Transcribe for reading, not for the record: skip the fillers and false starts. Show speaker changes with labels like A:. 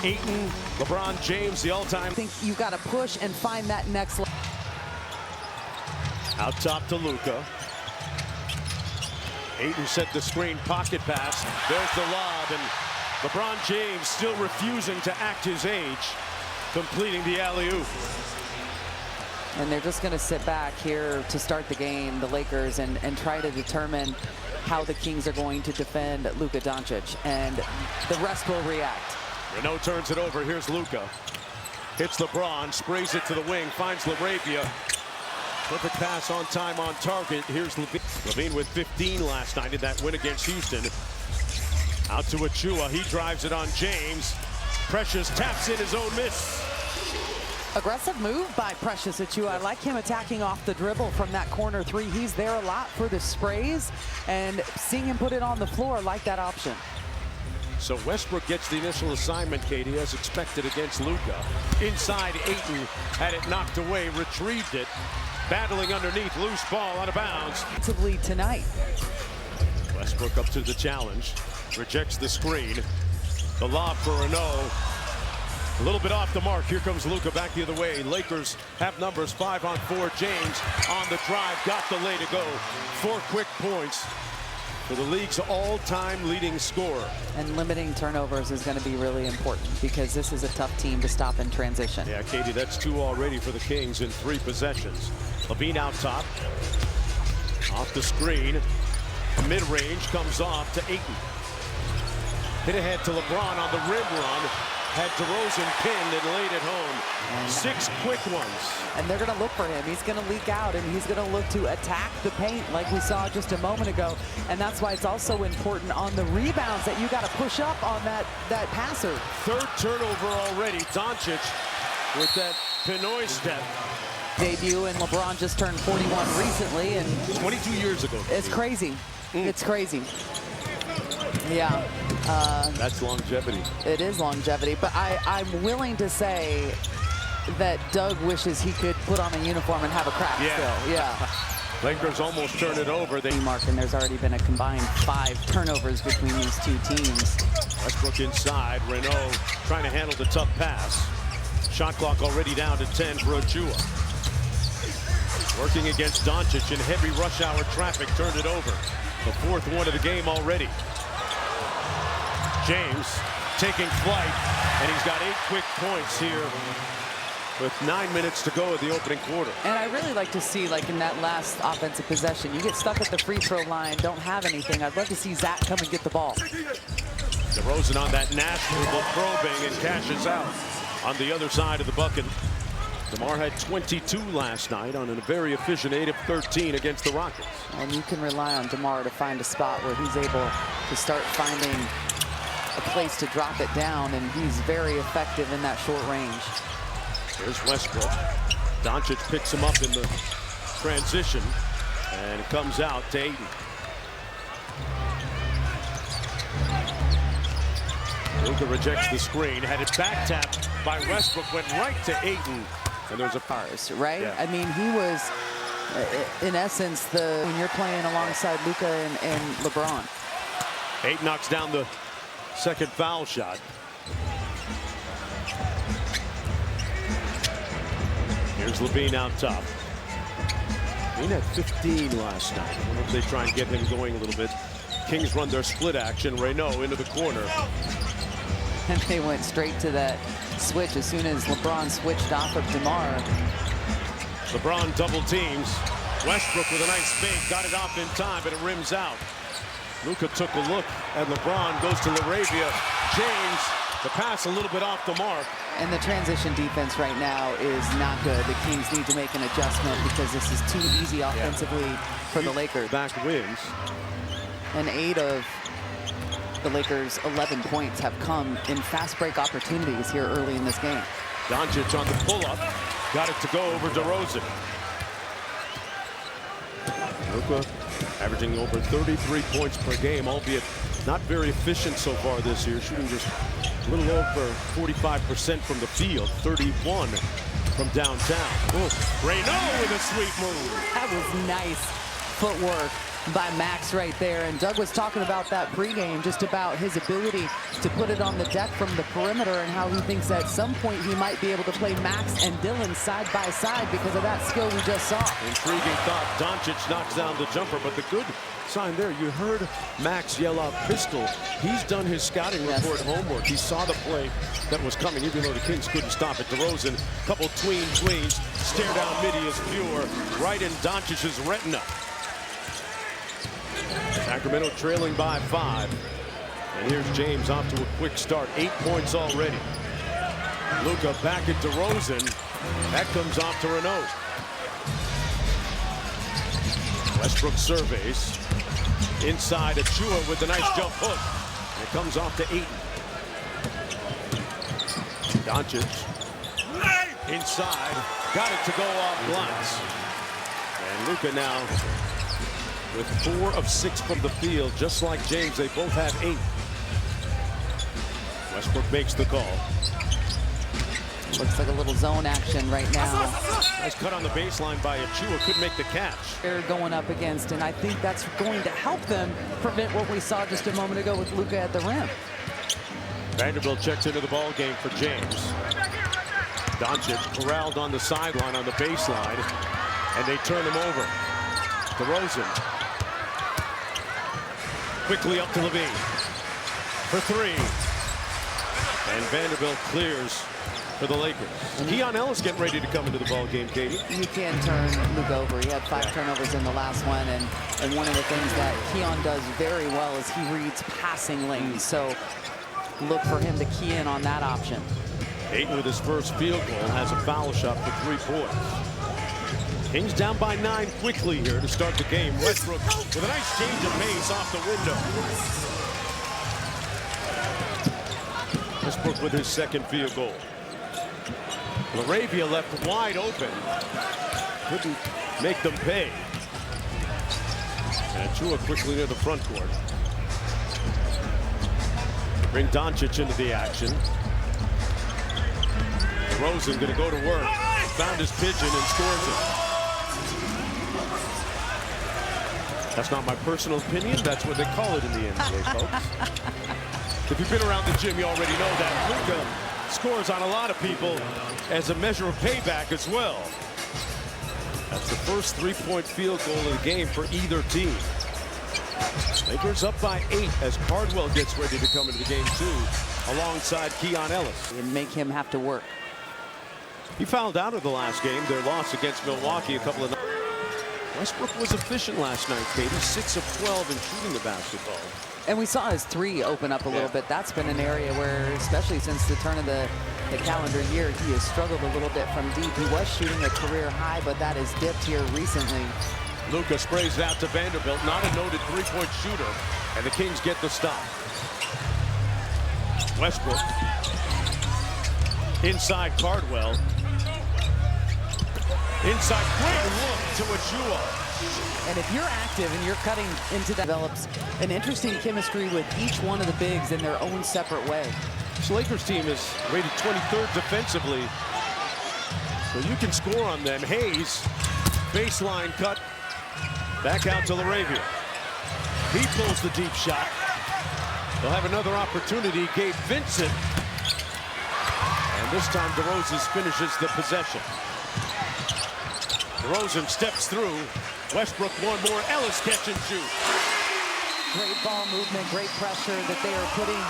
A: Ayton, LeBron James, the all-time.
B: I think you got to push and find that next level.
A: Out top to Luka. Ayton set the screen, pocket pass. There's the lob, and LeBron James still refusing to act his age, completing the alley-oop.
B: And they're just going to sit back here to start the game, the Lakers, and try to determine how the Kings are going to defend Luka Doncic, and the rest will react.
A: Renault turns it over. Here's Luka. Hits LeBron, sprays it to the wing, finds LaRavia. Perfect pass on time, on target. Here's Levine. Levine with 15 last night in that win against Houston. Out to Achua. He drives it on James. Precious taps in his own miss.
B: Aggressive move by Precious Achua. I like him attacking off the dribble from that corner three. He's there a lot for the sprays, and seeing him put it on the floor, I like that option.
A: So Westbrook gets the initial assignment, Katie, as expected against Luka. Inside, Ayton had it knocked away, retrieved it. Battling underneath, loose ball out of bounds.
B: Tonight.
A: Westbrook up to the challenge, rejects the screen. The lob for Renault. A little bit off the mark. Here comes Luka back the other way. Lakers have numbers 5-on-4. James on the drive, got the lay to go. 4 quick points for the league's all-time leading scorer.
B: And limiting turnovers is going to be really important because this is a tough team to stop in transition.
A: Yeah, Katie, that's 2 already for the Kings in 3 possessions. Levine out top. Off the screen. Mid-range comes off to Ayton. Hit ahead to LeBron on the rim run. Had DeRozan pinned and laid it home. And 6 quick ones.
B: And they're going to look for him. He's going to leak out, and he's going to look to attack the paint like we saw just a moment ago. And that's why it's also important on the rebounds that you got to push up on that passer.
A: 3rd turnover already. Doncic with that Pinoy step.
B: Debut, and LeBron just turned 41 recently, and
A: 22 years ago.
B: It's crazy. It's crazy. Yeah.
A: That's longevity.
B: It is longevity, but I'm willing to say that Doug wishes he could put on a uniform and have a crack still. Yeah.
A: Lakers almost turn it over. They
B: mark, and there's already been a combined 5 turnovers between these 2 teams.
A: Westbrook inside. Renault trying to handle the tough pass. Shot clock already down to 10 for Achua. Working against Doncic in heavy rush hour traffic, turned it over. The 4th one of the game already. James taking flight, and he's got 8 quick points here with 9 minutes to go in the opening quarter.
B: And I really like to see, like in that last offensive possession, you get stuck at the free throw line, don't have anything. I'd love to see Zach come and get the ball.
A: DeRozan on that Nashville probing and cashes out on the other side of the bucket. DeMar had 22 last night on a very efficient 8 of 13 against the Rockets.
B: And you can rely on DeMar to find a spot where he's able to start finding a place to drop it down, and he's very effective in that short range.
A: Here's Westbrook. Doncic picks him up in the transition, and it comes out to Ayton. Luka rejects the screen, had it back tapped by Westbrook, went right to Ayton. And there's a
B: bars, right?
A: Yeah.
B: I mean, he was, in essence, when you're playing alongside Luka and LeBron.
A: Ayton knocks down the 2nd foul shot. Here's Levine out top. Levine had 15 last night. I wonder if they try and get him going a little bit. Kings run their split action. Renault into the corner.
B: And they went straight to that switch as soon as LeBron switched off of DeMar.
A: LeBron double teams. Westbrook with a nice fake, got it off in time, but it rims out. Luka took a look at LeBron, goes to LaRavia. James, the pass a little bit off the mark.
B: And the transition defense right now is not good. The Kings need to make an adjustment because this is too easy offensively for the Lakers.
A: Back wins.
B: And 8 of the Lakers' 11 points have come in fast break opportunities here early in this game.
A: Doncic on the pull-up. Got it to go over DeRozan. Luka averaging over 33 points per game, albeit not very efficient so far this year, shooting just a little over 45% from the field, 31 from downtown. Renault with a sweet move.
B: That was nice footwork by Max right there. And Doug was talking about that pregame, just about his ability to put it on the deck from the perimeter and how he thinks at some point he might be able to play Max and Dillon side by side because of that skill we just saw.
A: Intriguing thought. Doncic knocks down the jumper, but the good sign there, you heard Max yell out pistol. He's done his scouting report homework. He saw the play that was coming, even though the Kings couldn't stop it. DeRozan, couple tweens, stare down midi is pure, right in Doncic's retina. Sacramento trailing by 5. And here's James off to a quick start. 8 points already. Luka back at DeRozan. That comes off to Renault. Westbrook surveys. Inside, Achua with the nice jump hook. And it comes off to Ayton. Doncic. Inside. Got it to go off glass. And Luka now with 4 of 6 from the field, just like James. They both have 8. Westbrook makes the call.
B: Looks like a little zone action right now.
A: Nice cut on the baseline by Achua. Couldn't make the catch.
B: They're going up against, and I think that's going to help them prevent what we saw just a moment ago with Luka at the rim.
A: Vanderbilt checks into the ball game for James. Doncic corralled on the sideline on the baseline, and they turn him over. DeRozan. Quickly up to Levine for 3. And Vanderbilt clears for the Lakers. Keon Ellis getting ready to come into the ball game, Katie.
B: You can turn Luka over. He had 5 turnovers in the last one, and one of the things that Keon does very well is he reads passing lanes. So look for him to key in on that option.
A: Ayton with his first field goal has a foul shot for 3 points. Kings down by 9 quickly here to start the game. Westbrook with a nice change of pace off the window. Westbrook with his second field goal. LaRavia left wide open. Couldn't make them pay. And Achua quickly near the front court. Bring Doncic into the action. DeRozan going to go to work. Found his pigeon and scores it. That's not my personal opinion. That's what they call it in the NBA, folks. If you've been around the gym, you already know that. Luka scores on a lot of people as a measure of payback as well. That's the first 3-point field goal of the game for either team. Lakers up by 8 as Cardwell gets ready to come into the game too, alongside Keon Ellis.
B: And make him have to work.
A: He fouled out of the last game, their loss against Milwaukee a couple of nights. Westbrook was efficient last night, Katie. 6 of 12 in shooting the basketball.
B: And we saw his 3 open up a little bit. That's been an area where, especially since the turn of the calendar year, he has struggled a little bit from deep. He was shooting a career high, but that has dipped here recently.
A: Luka sprays it out to Vanderbilt, not a noted 3-point shooter, and the Kings get the stop. Westbrook. Inside Cardwell. Inside, great look to Achua.
B: And if you're active and you're cutting into that, develops an interesting chemistry with each one of the bigs in their own separate way.
A: This Lakers team is rated 23rd defensively, so you can score on them. Hayes, baseline cut, back out to LaRavia. He pulls the deep shot. They'll have another opportunity. Gabe Vincent, and this time DeRozan finishes the possession. DeRozan steps through. Westbrook one more. Ellis catch and shoot.
B: Great ball movement, great pressure that they are putting